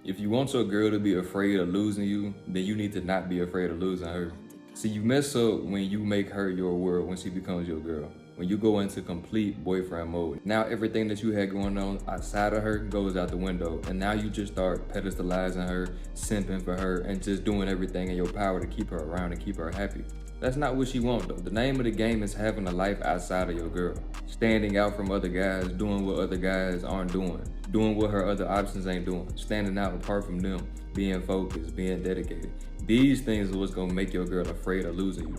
If you want your girl to be afraid of losing you, then you need to not be afraid of losing her. See, you mess up when you make her your world when she becomes your girl. When you go into complete boyfriend mode. Now everything that you had going on outside of her goes out the window. And now you just start pedestalizing her, simping for her, and just doing everything in your power to keep her around and keep her happy. That's not what she wants though. The name of the game is having a life outside of your girl. Standing out from other guys, doing what other guys aren't doing what her other options ain't doing, standing out apart from them, being focused, being dedicated. These things are what's gonna make your girl afraid of losing you.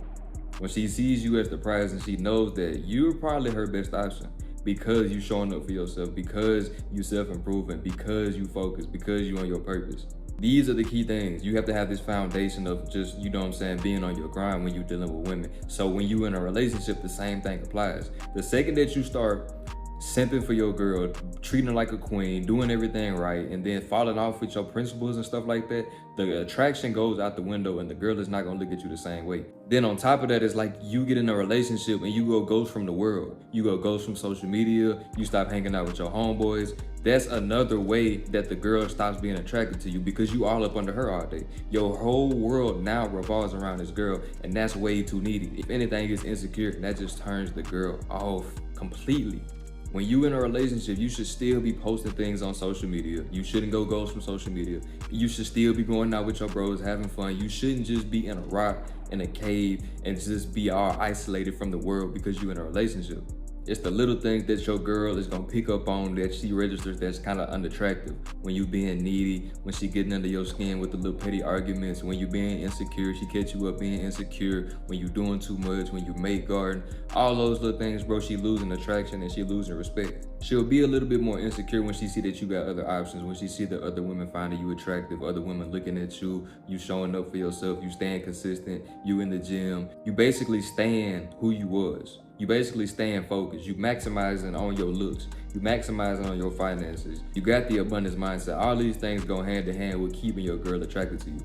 When she sees you as the prize and she knows that you're probably her best option because you showing up for yourself, because you self-improving, because you focus, because you on your purpose. These are the key things. You have to have this foundation of just, you know what I'm saying, being on your grind when you're dealing with women. So when you in a relationship, the same thing applies. The second that you start simping for your girl, treating her like a queen, doing everything right, and then falling off with your principles and stuff like that, the attraction goes out the window and the girl is not gonna look at you the same way. Then on top of that, it's like you get in a relationship and you go ghost from the world. You go ghost from social media, you stop hanging out with your homeboys. That's another way that the girl stops being attracted to you because you all up under her all day. Your whole world now revolves around this girl, and that's way too needy. If anything is insecure, that just turns the girl off completely. When you in a relationship, you should still be posting things on social media. You shouldn't go ghost from social media. You should still be going out with your bros, having fun. You shouldn't just be in a rock, in a cave, and just be all isolated from the world because you're in a relationship. It's the little things that your girl is gonna pick up on that she registers that's kind of unattractive. When you being needy, when she getting under your skin with the little petty arguments, when you being insecure, she catch you up being insecure, when you doing too much, when you make garden, all those little things, bro, she losing attraction and she losing respect. She'll be a little bit more insecure when she see that you got other options, when she see that other women finding you attractive, other women looking at you, you showing up for yourself, you staying consistent, you in the gym, you basically staying who you was. You basically staying focused. You maximizing on your looks. You maximizing on your finances. You got the abundance mindset. All these things go hand in hand with keeping your girl attracted to you.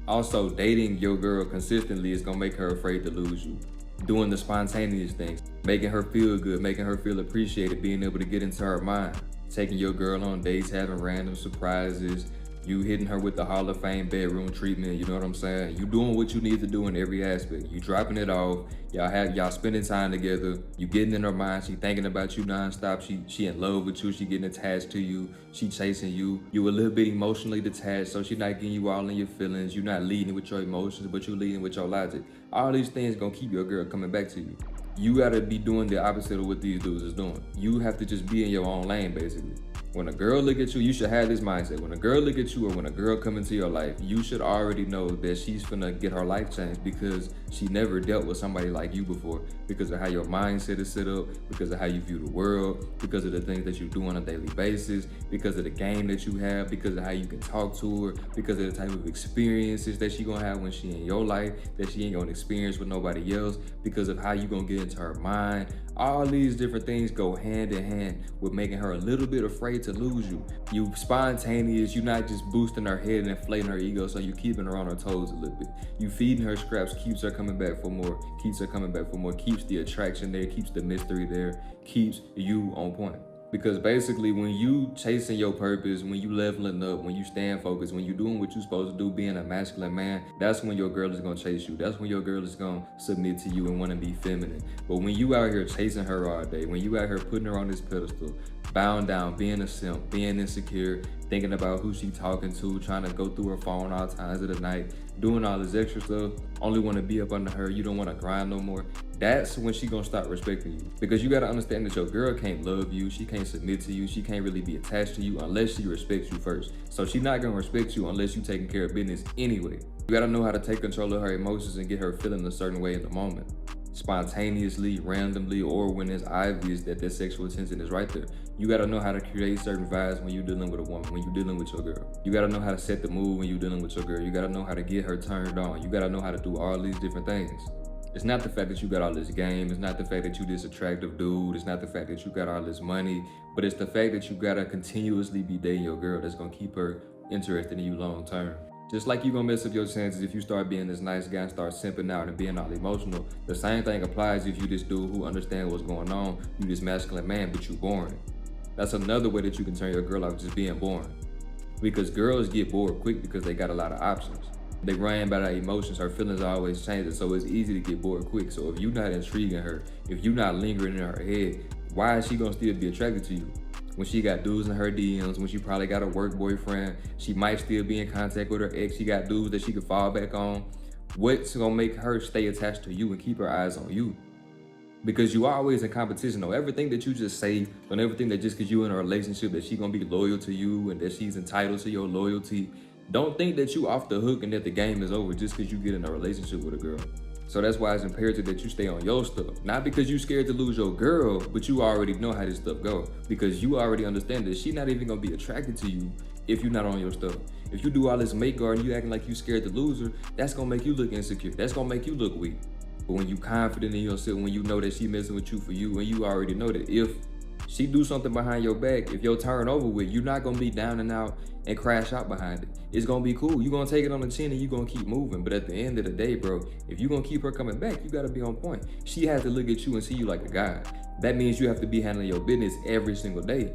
Also, dating your girl consistently is gonna make her afraid to lose you. Doing the spontaneous things, making her feel good, making her feel appreciated, being able to get into her mind. Taking your girl on dates, having random surprises, you hitting her with the Hall of Fame bedroom treatment, you know what I'm saying? You doing what you need to do in every aspect. You dropping it off, y'all spending time together, you getting in her mind, she thinking about you nonstop, she in love with you, she getting attached to you, she chasing you. You a little bit emotionally detached, so she not getting you all in your feelings, you not leading with your emotions, but you leading with your logic. All these things gonna keep your girl coming back to you. You gotta be doing the opposite of what these dudes is doing. You have to just be in your own lane, basically. When a girl look at you, you should have this mindset. When a girl look at you or when a girl come into your life, you should already know that she's finna get her life changed because she never dealt with somebody like you before, because of how your mindset is set up, because of how you view the world, because of the things that you do on a daily basis, because of the game that you have, because of how you can talk to her, because of the type of experiences that she gonna have when she in your life that she ain't gonna experience with nobody else, because of how you gonna get into her mind. All these different things go hand in hand with making her a little bit afraid to lose you. You spontaneous, you're not just boosting her head and inflating her ego, so you keeping her on her toes a little bit. You feeding her scraps, keeps her coming back for more, keeps her coming back for more, keeps the attraction there, keeps the mystery there, keeps you on point. Because basically when you chasing your purpose, when you leveling up, when you staying focused, when you doing what you supposed to do, being a masculine man, that's when your girl is gonna chase you. That's when your girl is gonna submit to you and wanna be feminine. But when you out here chasing her all day, when you out here putting her on this pedestal, bound down, being a simp, being insecure, thinking about who she talking to, trying to go through her phone all times of the night, doing all this extra stuff, only want to be up under her, you don't want to grind no more, that's when she gonna start respecting you. Because you gotta understand that your girl can't love you, she can't submit to you, she can't really be attached to you unless she respects you first. So she's not gonna respect you unless you taking care of business anyway. You gotta know how to take control of her emotions and get her feeling a certain way in the moment. Spontaneously, randomly, or when it's obvious that that sexual attention is right there. You gotta know how to create certain vibes when you're dealing with a woman, when you're dealing with your girl. You gotta know how to set the mood when you're dealing with your girl. You gotta know how to get her turned on. You gotta know how to do all these different things. It's not the fact that you got all this game. It's not the fact that you this attractive dude. It's not the fact that you got all this money. But it's the fact that you gotta continuously be dating your girl that's gonna keep her interested in you long term. Just like you gonna mess up your chances if you start being this nice guy and start simping out and being all emotional. The same thing applies if you this dude who understands what's going on. You this masculine man, but you boring. That's another way that you can turn your girl off, just being boring. Because girls get bored quick because they got a lot of options. They run by their emotions, her feelings are always changing, so it's easy to get bored quick. So if you're not intriguing her, if you're not lingering in her head, why is she gonna still be attracted to you? When she got dudes in her DMs, when she probably got a work boyfriend, she might still be in contact with her ex, she got dudes that she could fall back on. What's gonna make her stay attached to you and keep her eyes on you? Because you are always in competition. Don't ever think that you just say, don't ever think that just because you're in a relationship that she gonna be loyal to you and that she's entitled to your loyalty. Don't think that you off the hook and that the game is over just because you get in a relationship with a girl. So that's why it's imperative that you stay on your stuff. Not because you're scared to lose your girl, but you already know how this stuff go. Because you already understand that she's not even gonna be attracted to you if you're not on your stuff. If you do all this make guard and you acting like you scared to lose her, that's gonna make you look insecure. That's gonna make you look weak. But when you confident in yourself, when you know that she messing with you for you, and you already know that if she do something behind your back, if your turn over with, you're not gonna be down and out and crash out behind it. It's gonna be cool. You're gonna take it on the chin and you're gonna keep moving. But at the end of the day, bro, if you're gonna keep her coming back, you gotta be on point. She has to look at you and see you like a guy. That means you have to be handling your business every single day.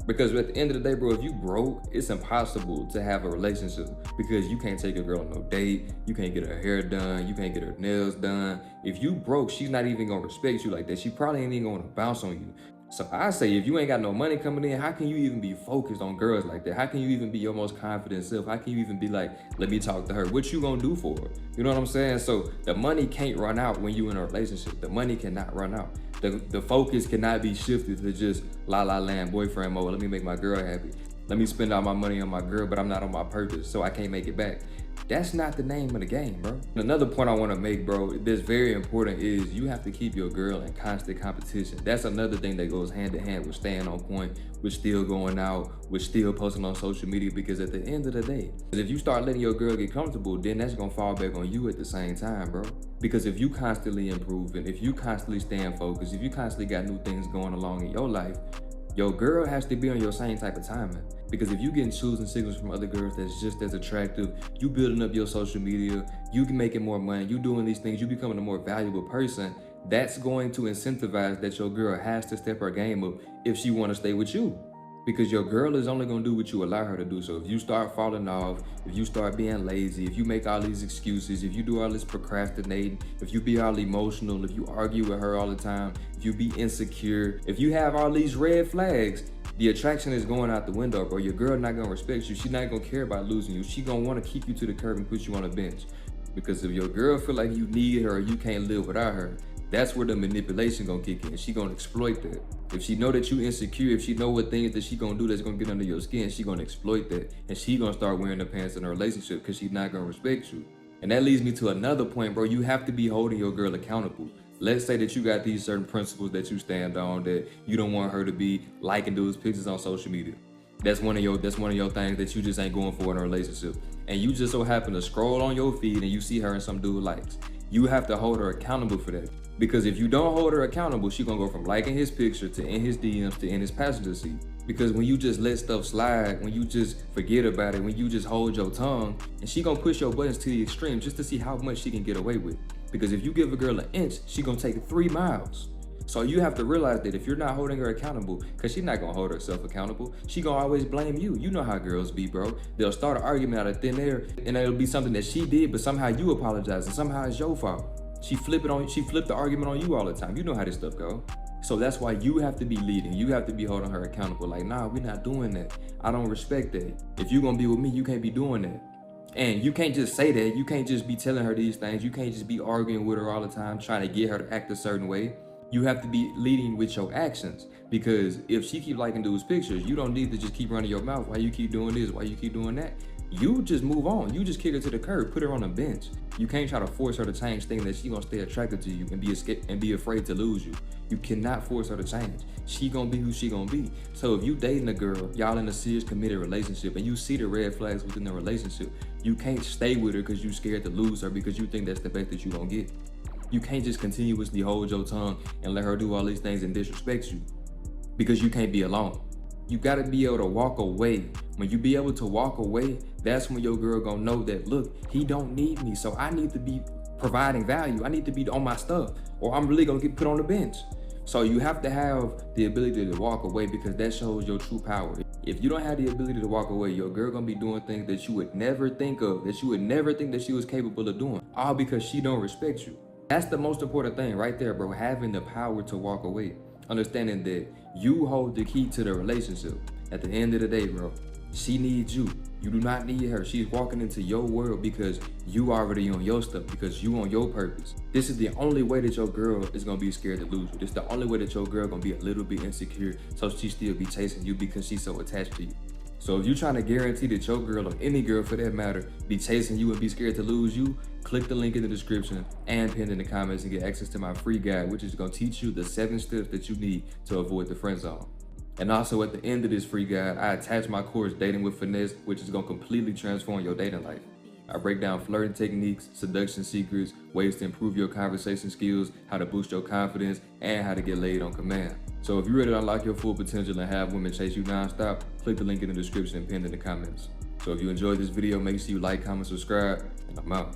Because at the end of the day, bro, if you broke, it's impossible to have a relationship because you can't take a girl on no date, you can't get her hair done, you can't get her nails done. If you broke, she's not even gonna respect you like that. She probably ain't even gonna bounce on you. So I say, if you ain't got no money coming in, how can you even be focused on girls like that? How can you even be your most confident self? How can you even be like, let me talk to her? What you gonna do for her? You know what I'm saying? So the money can't run out when you in a relationship. The money cannot run out. The focus cannot be shifted to just la la land boyfriend mode. Let me make my girl happy. Let me spend all my money on my girl, but I'm not on my purpose, so I can't make it back. That's not the name of the game, bro. Another point I want to make, bro, that's very important is you have to keep your girl in constant competition. That's another thing that goes hand in hand with staying on point, with still going out, with still posting on social media, because at the end of the day, if you start letting your girl get comfortable, then that's going to fall back on you at the same time, bro. Because if you constantly improving, if you constantly staying focused, if you constantly got new things going along in your life, your girl has to be on your same type of timing. Because if you getting choosing signals from other girls that's just as attractive, you building up your social media, you making more money, you doing these things, you becoming a more valuable person, that's going to incentivize that your girl has to step her game up if she want to stay with you. Because your girl is only going to do what you allow her to do. So if you start falling off, if you start being lazy, if you make all these excuses, if you do all this procrastinating, if you be all emotional, if you argue with her all the time, if you be insecure, if you have all these red flags, the attraction is going out the window, bro. Your girl not going to respect you. She's not going to care about losing you. She going to want to keep you to the curb and put you on a bench. Because if your girl feel like you need her or you can't live without her, that's where the manipulation gonna kick in. She gonna exploit that. If she know that you insecure, if she know what things that she gonna do that's gonna get under your skin, she gonna exploit that. And she gonna start wearing the pants in a relationship because she's not gonna respect you. And that leads me to another point, bro. You have to be holding your girl accountable. Let's say that you got these certain principles that you stand on, that you don't want her to be liking those pictures on social media. That's one of your things that you just ain't going for in a relationship. And you just so happen to scroll on your feed and you see her and some dude likes. You have to hold her accountable for that. Because if you don't hold her accountable, she gonna go from liking his picture to in his DMs to in his passenger seat. Because when you just let stuff slide, when you just forget about it, when you just hold your tongue, and she gonna push your buttons to the extreme just to see how much she can get away with. Because if you give a girl an inch, she gonna take 3 miles. So you have to realize that if you're not holding her accountable, because she's not gonna hold herself accountable, she gonna always blame you. You know how girls be, bro. They'll start an argument out of thin air, and it'll be something that she did, but somehow you apologize, and somehow it's your fault. She flipped the argument on you all the time. You know how this stuff go. So that's why you have to be leading. You have to be holding her accountable. Like, nah, we're not doing that. I don't respect that. If you're gonna be with me, you can't be doing that. And you can't just say that. You can't just be telling her these things. You can't just be arguing with her all the time, trying to get her to act a certain way. You have to be leading with your actions. Because if she keep liking dudes' pictures, you don't need to just keep running your mouth. Why you keep doing this? Why you keep doing that? You just move on. You just kick her to the curb, put her on a bench. You can't try to force her to change things that she gonna stay attracted to you and be afraid to lose you. You cannot force her to change. She gonna be who she gonna be. So if you dating a girl, y'all in a serious committed relationship, and you see the red flags within the relationship, you can't stay with her because you scared to lose her because you think that's the best that you gonna get. You can't just continuously hold your tongue and let her do all these things and disrespect you because you can't be alone. You gotta be able to walk away. When you be able to walk away, that's when your girl gonna know that, look, he don't need me, so I need to be providing value. I need to be on my stuff, or I'm really gonna get put on the bench. So you have to have the ability to walk away because that shows your true power. If you don't have the ability to walk away, your girl gonna be doing things that you would never think of, that you would never think that she was capable of doing, all because she don't respect you. That's the most important thing right there, bro. Having the power to walk away. Understanding that you hold the key to the relationship. At the end of the day, bro, she needs you. You do not need her. She's walking into your world because you already on your stuff, because you on your purpose. This is the only way that your girl is gonna be scared to lose you. This is the only way that your girl gonna be a little bit insecure, so she still be chasing you because she's so attached to you. So if you're trying to guarantee that your girl, or any girl for that matter, be chasing you and be scared to lose you, click the link in the description and pinned in the comments and get access to my free guide, which is gonna teach you the 7 steps that you need to avoid the friend zone. And also at the end of this free guide, I attach my course, Dating with Finesse, which is gonna completely transform your dating life. I break down flirting techniques, seduction secrets, ways to improve your conversation skills, how to boost your confidence, and how to get laid on command. So if you're ready to unlock your full potential and have women chase you nonstop, click the link in the description and pinned in the comments. So if you enjoyed this video, make sure you like, comment, subscribe, and I'm out.